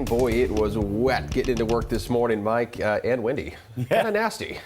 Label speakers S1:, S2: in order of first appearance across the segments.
S1: Boy, it was wet getting into work this morning, Mike, and windy.
S2: Yeah.
S1: Kind of nasty.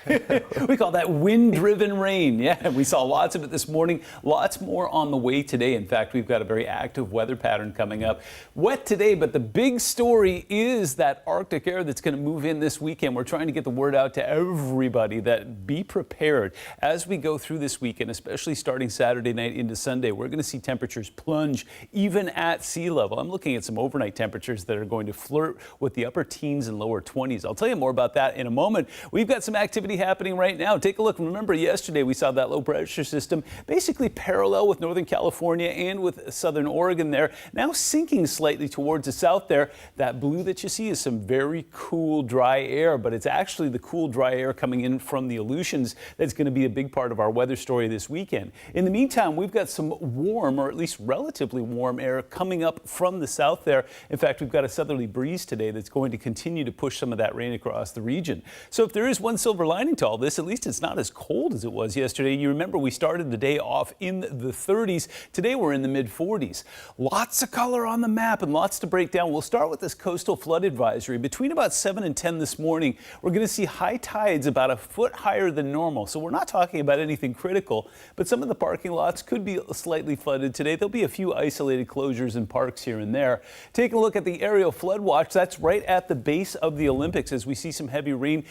S2: We call that wind-driven rain. Yeah, we saw lots of it this morning. Lots more on the way today. In fact, we've got a very active weather pattern coming up. Wet today, but the big story is that Arctic air that's going to move in this weekend. We're trying to get the word out to everybody that be prepared as we go through this weekend, especially starting Saturday night into Sunday. We're going to see temperatures plunge even at sea level. I'm looking at some overnight temperatures that are going to flirt with the upper teens and lower 20s. I'll tell you more about that in a moment. We've got some activity happening right now. Take a look. Remember, yesterday we saw that low pressure system basically parallel with Northern California and with Southern Oregon there. Now sinking slightly towards the south there. That blue that you see is some very cool, dry air, but it's actually the cool, dry air coming in from the Aleutians that's going to be a big part of our weather story this weekend. In the meantime, we've got some warm, or at least relatively warm air coming up from the south there. In fact, we've got a southerly breeze today that's going to continue to push some of that rain across the region. So if there is one silver lining to all this, at least it's not as cold as it was yesterday. You remember we started the day off in the 30s. Today we're in the mid 40s. Lots of color on the map and lots to break down. We'll start with this coastal flood advisory. Between about 7 and 10 this morning, we're going to see high tides about a foot higher than normal. So we're not talking about anything critical, but some of the parking lots could be slightly flooded today. There'll be a few isolated closures in parks here and there. Take a look at the aerial flood watch. That's right at the base of the Olympics as we see some heavy rain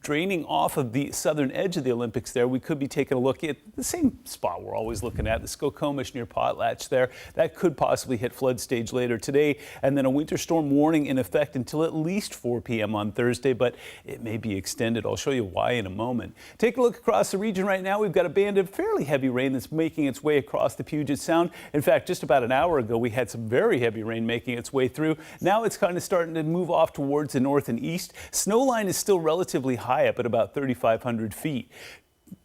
S2: draining off of the southern edge of the Olympics there. We could be taking a look at the same spot we're always looking at, the Skokomish near Potlatch there. That could possibly hit flood stage later today, and then a winter storm warning in effect until at least 4 p.m. on Thursday, but it may be extended. I'll show you why in a moment. Take a look across the region right now. We've got a band of fairly heavy rain that's making its way across the Puget Sound. In fact, just about an hour ago, we had some very heavy rain making its way through. Now it's kind of starting to move off towards the north and east. Snow line is still relatively high up at about 3,500 feet.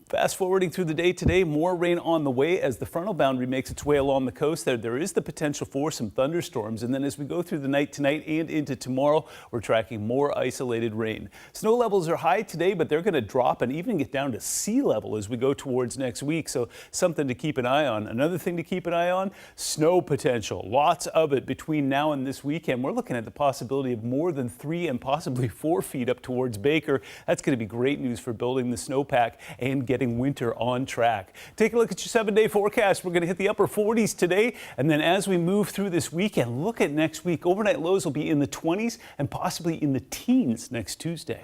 S2: Fast forwarding through the day today, more rain on the way as the frontal boundary makes its way along the coast there. There is the potential for some thunderstorms. And then as we go through the night tonight and into tomorrow, we're tracking more isolated rain. Snow levels are high today, but they're going to drop and even get down to sea level as we go towards next week. So something to keep an eye on. Another thing to keep an eye on, snow potential. Lots of it between now and this weekend. We're looking at the possibility of more than 3 and possibly 4 feet up towards Baker. That's going to be great news for building the snowpack and getting winter on track. Take a look at your 7-day forecast. We're going to hit the upper 40s today, and then as we move through this weekend, look at next week. Overnight lows will be in the 20s and possibly in the teens next Tuesday.